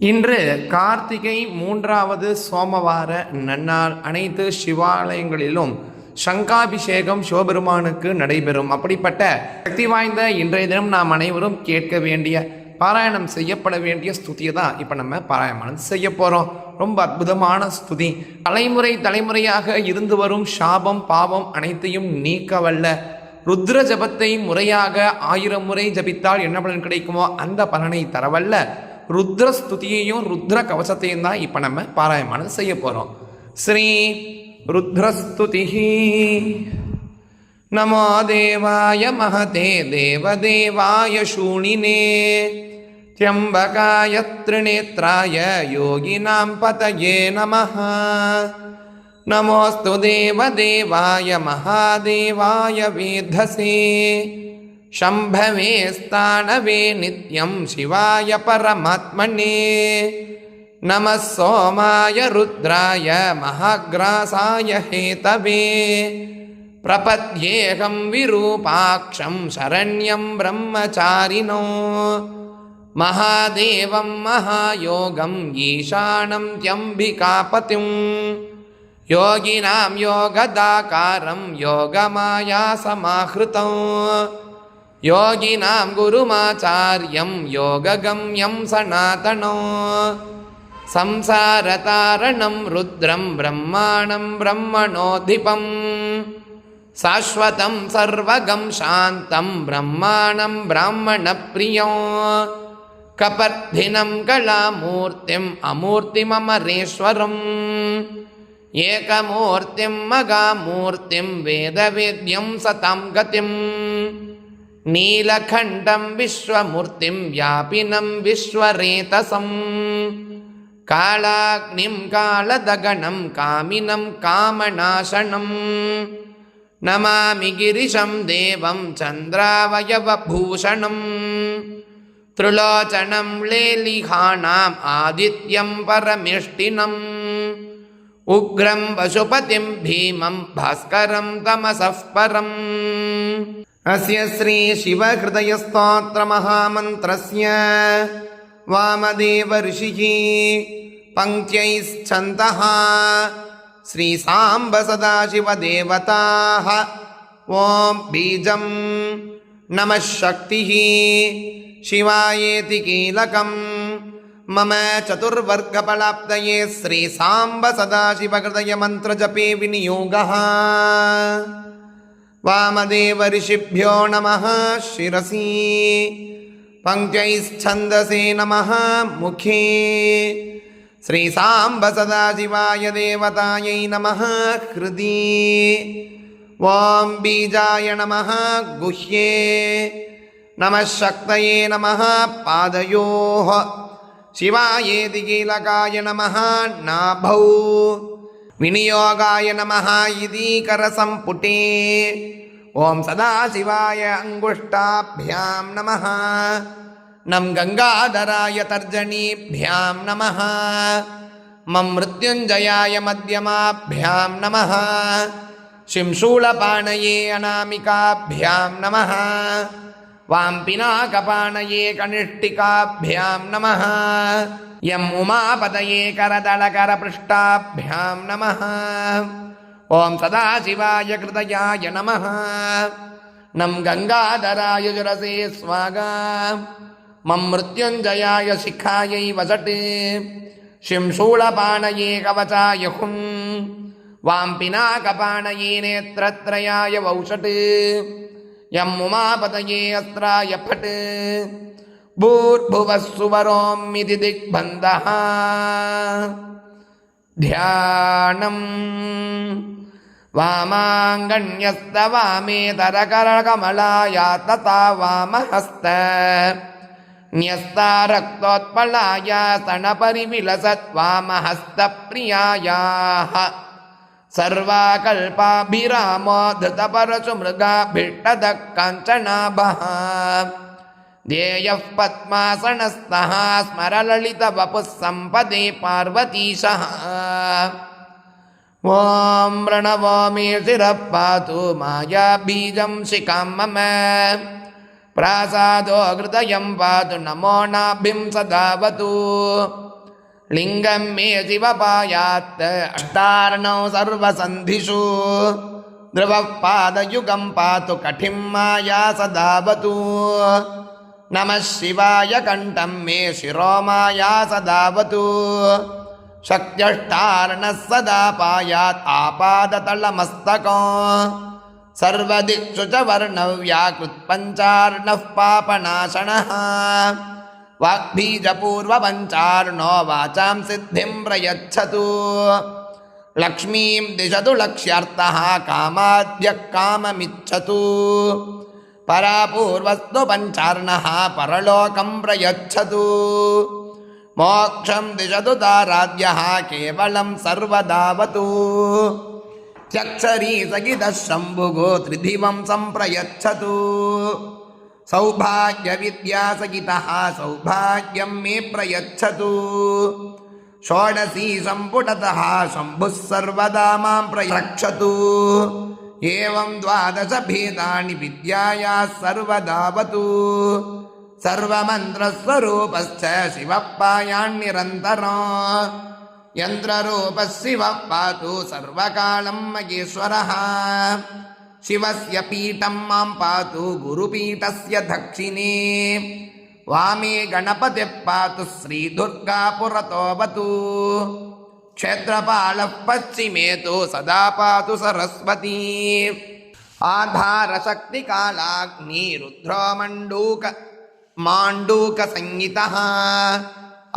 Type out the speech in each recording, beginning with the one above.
இன்று கார்த்திகை 3வது சோமவார நன்னாள். அனைத்து சிவாலயங்களிலும் சங்காபிஷேகம் சிவபெருமானுக்கு நடைபெறும். அப்படிப்பட்ட சக்தி வாய்ந்த இன்றைய தினம் நாம் அனைவரும் கேட்க வேண்டிய பாராயணம் செய்யப்பட வேண்டிய ஸ்துதியை தான் இப்போ நம்ம பாராயணம் செய்ய போகிறோம். ரொம்ப அற்புதமான ஸ்துதி. தலைமுறையாக இருந்து வரும் சாபம் பாவம் அனைத்தையும் நீக்க வல்ல ருத்ர ஜபத்தை முறையாக 1000 முறை ஜபித்தால் என்ன பலன் கிடைக்குமோ அந்த பலனை தரவல்ல ருத்ர ஸ்துதியையும் ருத்ர கவசத்தையும் தான் இப்போ நம்ம பாராயணம் செய்ய போகிறோம். ஸ்ரீ ருத்ரஸ்துதி. நமோ தேவாய மகதே தேவதேவாய சூணினே த்யம்பகாய த்ரிநேத்ராய யோகினாம் பதயே நமः. நமோஸ்து தேவதேவாய மகாதேவாய வேதசே शंभवे स्थानवे नित्यं शिवाय परमात्मने. नमः सोमाय रुद्राय महाग्रासाय हेतवे प्रपद्येऽहं विरूपाक्षं शरण्यं ब्रह्मचारिणो महादेवं महायोगं ईशानं त्र्यम्बिकापतिं योगिनां योगदाकारं योगमाया समाहृतं योगिनां गुरुमाचार्यं योगगम्यं सनातनो संसारतारणं रुद्रं ब्रह्माणं ब्रह्मणोऽधिपं शाश्वतं सर्वगं शान्तं ब्रह्माणं ब्राह्मणप्रियं कपर्धिनं कलामूर्तिम् अमूर्तिममरेश्वरम् एकमूर्तिं मगामूर्तिं वेदवेद्यं सतां गतिं नीलकण्ठं विश्वमूर्तिं व्यापिनं विश्वरेतसं कालाग्निं कालदगनं कामिनं कामनाशनं नमामि गिरिशं देवं चन्द्रावयवभूषणं त्रिलोचनं लेलिहानाम् आदित्यं परमेष्टिनम् उग्रं पशुपतिं भीमं भास्करं तमसः परम्. अस्य श्री शिवहृदयस्तोत्र महामन्त्रस्य वामदेव ऋषिः पङ्क्त्यैश्छन्दः श्री सांब सदाशिवदेवताः. ॐ बीजं नमः शक्तिः शिवायेति कीलकम् मम चतुर्वर्गफलाप्तये श्री सांब सदाशिवहृदय मंत्रजपे विनियोगः. वामदेव ऋषिभ्यो नमः शिरसि पङ्क्त्यैश्छन्दसे नमः मुखे श्री सांब सदाशिवाय देवतायै नमः हृदि. ॐ बीजाय नमः गुह्ये नमः शक्तये नमः पादयोः शिवायेति कीलकाय नमः नाभौ विनियोगाय नमः इति करसम्पुटे. ॐ सदाशिवाय अङ्गुष्ठाभ्यां नमः नं गङ्गाधराय तर्जनीभ्यां नमः मं मृत्युञ्जयाय मध्यमाभ्यां नमः शिंशूलपाणये अनामिकाभ्यां नमः वां पिनाकपाणये कनिष्ठिकाभ्यां नमः यं उमापतये करदलकरपृष्ठाभ्यां नमः. ॐ सदाशिवाय कृतयाय नमः नं गङ्गाधराय जुरसे स्वागा मं मृत्युञ्जयाय शिखायै वसट् शिंशूलपाणये कवचाय हुं वां पिनाकपाणये नेत्रत्रयाय वौषट् यम् उमापतये अस्त्राय फट् भूर्भुवः सुवरोमिति दिग्बन्धः. ध्यानम् वामाङ्गण्यस्त वामेतरकरकमलाया तथा वामहस्त न्यस्ता रक्तोत्पलाया स्तनपरिविलसत् वामहस्तप्रियायाः सर्वाकल्पाभिरामो धृतपरशु मृगाभिष्टदः काञ्चनाभः ध्येयः पद्मासनस्थः स्मरललितवपुः सम्पदे पार्वतीशः. ॐ प्रणवो मे शिरः पातु मायाबीजं शिखां मम प्रासादो हृदयं पातु नमो नाभिं सदावतु लिङ्गं मे शिवपायात् अष्टार्णौ सर्वसन्धिषु ध्रुवः पादयुगं पातु कठिं माया सदावतु नमः शिवाय कण्ठं मे शिरोमाया सदावतु शक्त्यष्टार्णः सदा पायात् आपादतलमस्तकम् सर्वदिक्षु च वर्णव्याकृत्पञ्चार्णः पापनाशनः वाग्बीजपूर्वपञ्चार्णो वाचां सिद्धिं प्रयच्छतु लक्ष्मीं दिशतु लक्ष्यार्थः कामाद्यः काममिच्छतु परापूर्वस्तु पञ्चार्णः परलोकं प्रयच्छतु मोक्षं दिशतु ताराद्यः केवलं सर्वदावतु त्यक्षरी सगितः शम्भुगो त्रिदिवं सम्प्रयच्छतु सौभाग्यविद्यासगितः सौभाग्यं मे प्रयच्छतु षोडशी सम्पुटतः शम्भुः सर्वदा मां प्रयच्छतु एवं द्वादश भेदानि विद्यायाः सर्वदावतु सर्वमन्त्रस्वरूपश्च शिवः पायान्निरन्तरम् यन्त्ररूपः शिवः पातु सर्वकालं महेश्वरः शिवस्य पीठं मां पातु गुरुपीठस्य दक्षिणे वामे गणपतिः पातु श्रीदुर्गा पुरतोऽवतु क्षेत्रपालः पश्चिमे तु सदा पातु सरस्वती आधारशक्तिकालाग्निरुद्रो माण्डूकसंहितः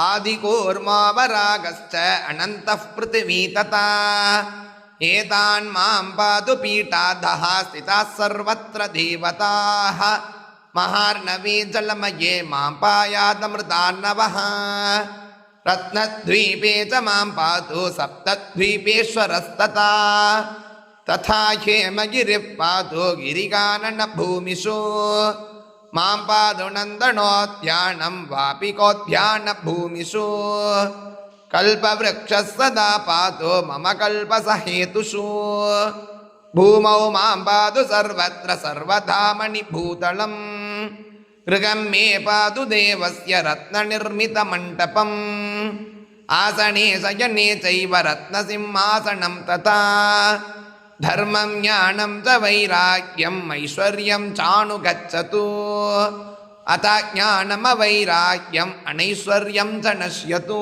आदिकूर्मोऽवरागश्च अनन्तः पृथिवी तथा एतान् मां पातु पीठाधः स्थिताः सर्वत्र देवताः महार्णवे जलमये मां पायादमृतार्णवः रत्नद्वीपे च मां पातु सप्तद्वीपेश्वरस्तथा तथा हेमगिरिः पातु गिरिकाननभूमिषु मां पातु नन्दनोद्यानं वापिकोद्यानभूमिषु कल्पवृक्षः सदा पातु मम कल्पसहेतुषु भूमौ मां पातु सर्वत्र सर्वधामणिभूतलम् गृहं मे पातु देवस्य रत्ननिर्मितमण्टपम् आसने शयने चैव रत्नसिंहासनं तथा धर्मं ज्ञानं च वैराग्यम् ऐश्वर्यं चानुगच्छतु अथ ज्ञानमवैराग्यम् अनैश्वर्यं च नश्यतु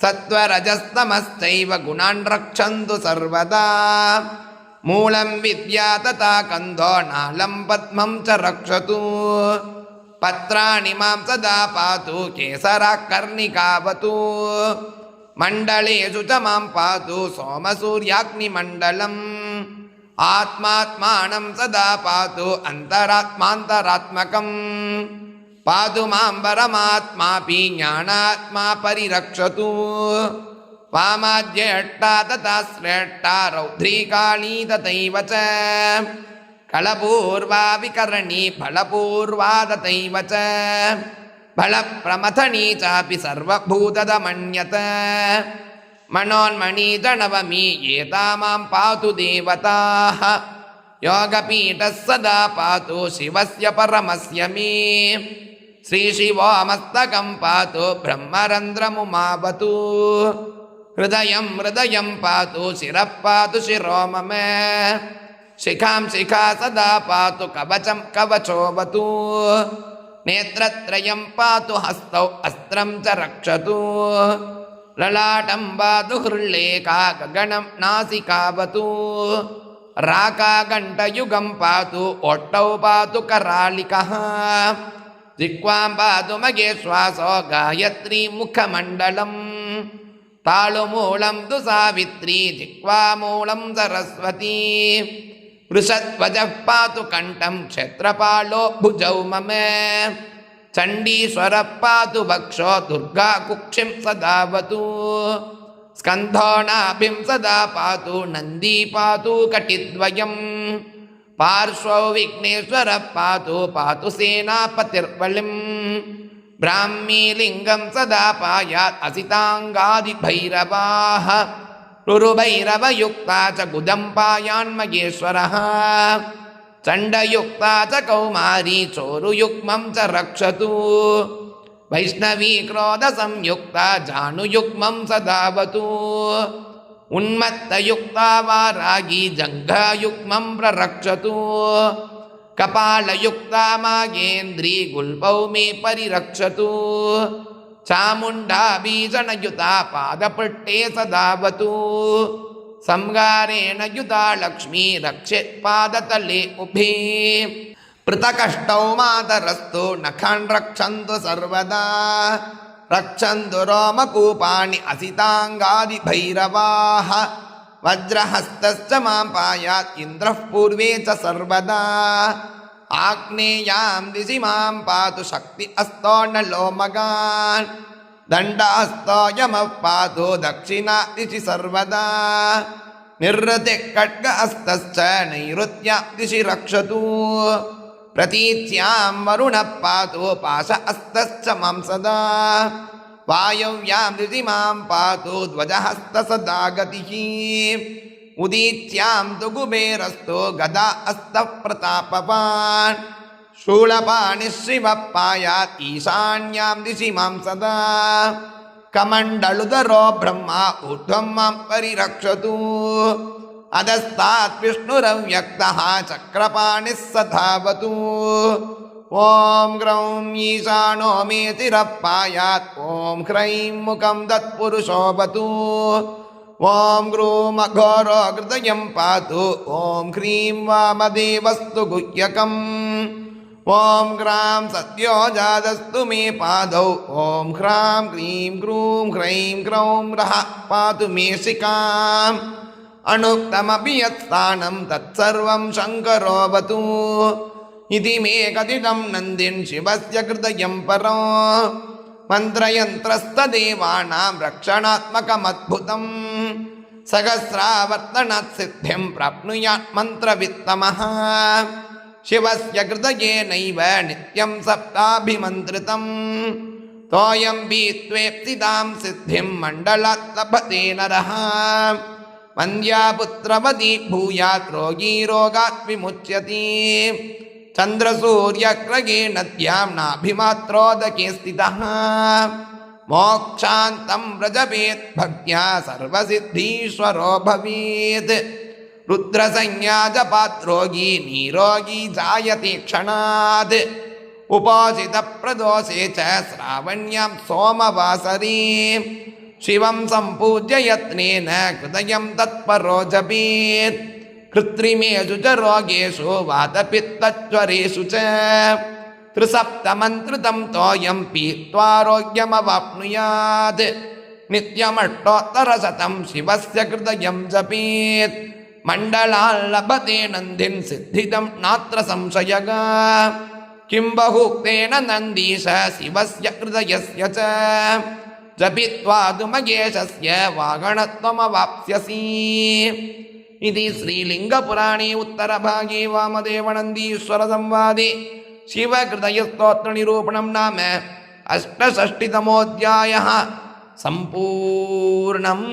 सत्त्वरजस्तमश्चैव गुणान् रक्षन्तु सर्वदा मूलं विद्या तथा कन्धो नालं पद्मं च रक्षतु पत्राणि मां सदा पातु केसराः कर्णिकावतु मण्डलेषु च मां पातु सोमसूर्याग्निमण्डलम् आत्मात्मानं सदा पातु अन्तरात्मान्तरात्मकम् पातु मां परमात्मापि ज्ञानात्मा परिरक्षतु वामाद्यष्टा तथा श्रेष्ठा रौद्रीकाली तथैव च कलपूर्वा विकरणी फलपूर्वा तथैव च फलप्रमथनी चापि सर्वभूतदमन्यत मनोन्मणी च नवमी एता मां पातु देवताः योगपीठः सदा पातु शिवस्य परमस्य मे श्रीशिवो मस्तकं पातु ब्रह्मरन्ध्रमुमावतु हृदयं हृदयं पातु शिरः पातु शिरो मम शिखां शिखा सदा पातु कवचं कवचोऽवतु नेत्रत्रयं पातु हस्तौ अस्त्रं च रक्षतु ललाटं पातु हृल्लेखा गगनं नासिकावतु राकाघण्टयुगं पातु ओष्ठौ पातु करालिकः जिह्वां पातु मघेश्वासो गायत्री मुखमण्डलम् तालुमूलं तु सावित्री जिह्वामूलं सरस्वती वृषध्वजः पातु कण्ठं क्षेत्रपालो भुजौ मम चण्डीश्वरः पातु वक्षो दुर्गा कुक्षिं सदावतु स्कन्धो नाभिं सदा पातु नन्दी पातु कटिद्वयम् पार्श्वौ विघ्नेश्वरः पातु पातु सेनापतिर्बलिम् ब्राह्मी लिङ्गं सदा पायात् असिताङ्गादिभैरवाः रुरुभैरवयुक्ता च गुदं पायान्मगेश्वरः चण्डयुक्ता च कौमारी चोरुयुग्मं च रक्षतु वैष्णवी क्रोधसंयुक्ता जानुयुग्मं सदावतु उन्मत्तयुक्ता वारागी जङ्घायुग्मं प्ररक्षतु कपालयुक्ता मागेन्द्री गुल्पौ मे परिरक्षतु चामुण्डा बीजनयुता पादपट्टे सदावतु संगारेण युता लक्ष्मी रक्षेत् पादतले उभे पृथकष्टौ मातरस्तु नखान् रक्षन्तु सर्वदा रक्षन्तु रोमकूपाणि असिताङ्गादिभैरवाः वज्रहस्तश्च मां पायात् इन्द्रः पूर्वे च सर्वदा आग्नेयां दिशि मां पातु शक्ति हस्तो नलो मगान् दण्डहस्तो यमः पातु दक्षिणा दिशि सर्वदा निरृतिः खड्गहस्तश्च नैऋत्या दिशि रक्षतु प्रतीच्यां वरुणः पातु पाशहस्तश्च मां सदा वायव्यां दिशि मां पातु ध्वजहस्तसदा गतिः उदीच्यां तु कुबेरस्तु गदा हस्तः प्रतापवान् शूलपाणिः शिवः पायात् ईशान्यां दिशि मां सदा कमण्डलुधरो ब्रह्मा ऊर्ध्वं मां परिरक्षतु अधस्तात् विष्णुरव्यक्तः चक्रपाणिः सधावतु ॐ ग्रौं ईशानो मे शिरः पायात् ॐ ह्रैं मुखं तत्पुरुषोऽवतु ॐ ग्रूम घोरो हृदयं पातु ॐ ह्रीं वामदेवस्तु गुह्यकम् ॐ ग्रां सत्यो जातस्तु मे पादौ ॐ ह्रां क्रीं ग्रूं ह्रैं ग्रौं रः पातु मे शिखाम् अनुक्तमपि यत्स्थानं तत्सर्वं शङ्करोऽवतु इति मे कथितं नन्दिन् शिवस्य हृदयं परो मन्त्रयन्त्रस्तदेवानां रक्षणात्मकमद्भुतं सहस्रावर्तनात् सिद्धिं प्राप्नुयात् मन्त्रवित्तमः शिवस्य हृदयेनैव नित्यं सप्ताभिमन्त्रितं तोयं बीत्वेप्सितां सिद्धिं मण्डलात् लभते नरः वन्द्यापुत्रवती भूयात् रोगी रोगात् विमुच्यते चन्द्रसूर्यग्रगे नद्यां नाभिमात्रोदके स्थितः मोक्षान्तं व्रजपेत् भक्त्या सर्वसिद्धीश्वरो भवेत् रुद्रसंज्ञा जपात् रोगी निरोगी जायते क्षणात् उपोषितप्रदोषे च श्रावण्यां सोमवासरे शिवं सम्पूज्य यत्नेन हृदयं तत्परो जपेत् कृत्रिमेषु च रोगेषु वातपित्तज्वरेषु च त्रिसप्तमन्त्रितं तोयं पीत्वारोग्यमवाप्नुयात् नित्यमष्टोत्तरशतं शिवस्य हृदयं जपेत् मण्डलान् लभते नन्दिन् सिद्धिदं नात्र संशयः किं बहुक्तेन नन्दीश शिवस्य हृदयस्य च जपित्वा तु महेशस्य वागणत्वमवाप्स्यसि इति श्रीलिङ्गपुराणे उत्तरभागे वामदेवनन्दीश्वरसंवादे शिवहृदयस्तोत्रनिरूपणं नाम 68तमोऽध्यायः சம்பூர்ணம்.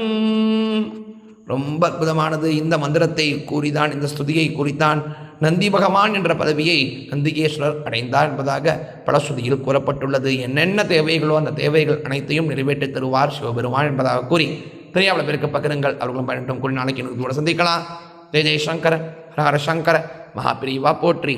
ரொம்ப அற்புதமானது. இந்த மந்திரத்தை கூறிதான், இந்த ஸ்துதியை கூறித்தான் நந்தி பகவான் என்ற பதவியை நந்திகேஸ்வரர் அடைந்தார் என்பதாக பலஸ்ருதியில் கூறப்பட்டுள்ளது. என்னென்ன தேவைகளோ அந்த தேவைகள் அனைத்தையும் நிறைவேற்றித் தருவார் சிவபெருமான் என்பதாக கூறி தெரியாமல் பேருக்கு பகிருங்கள். அவர்களும் பயனட்டும் கூறி நாளைக்கு கூட சந்திக்கலாம். ஜெய ஜெய் சங்கர ஹர ஹர சங்கர மகாபிரிவா போற்றி.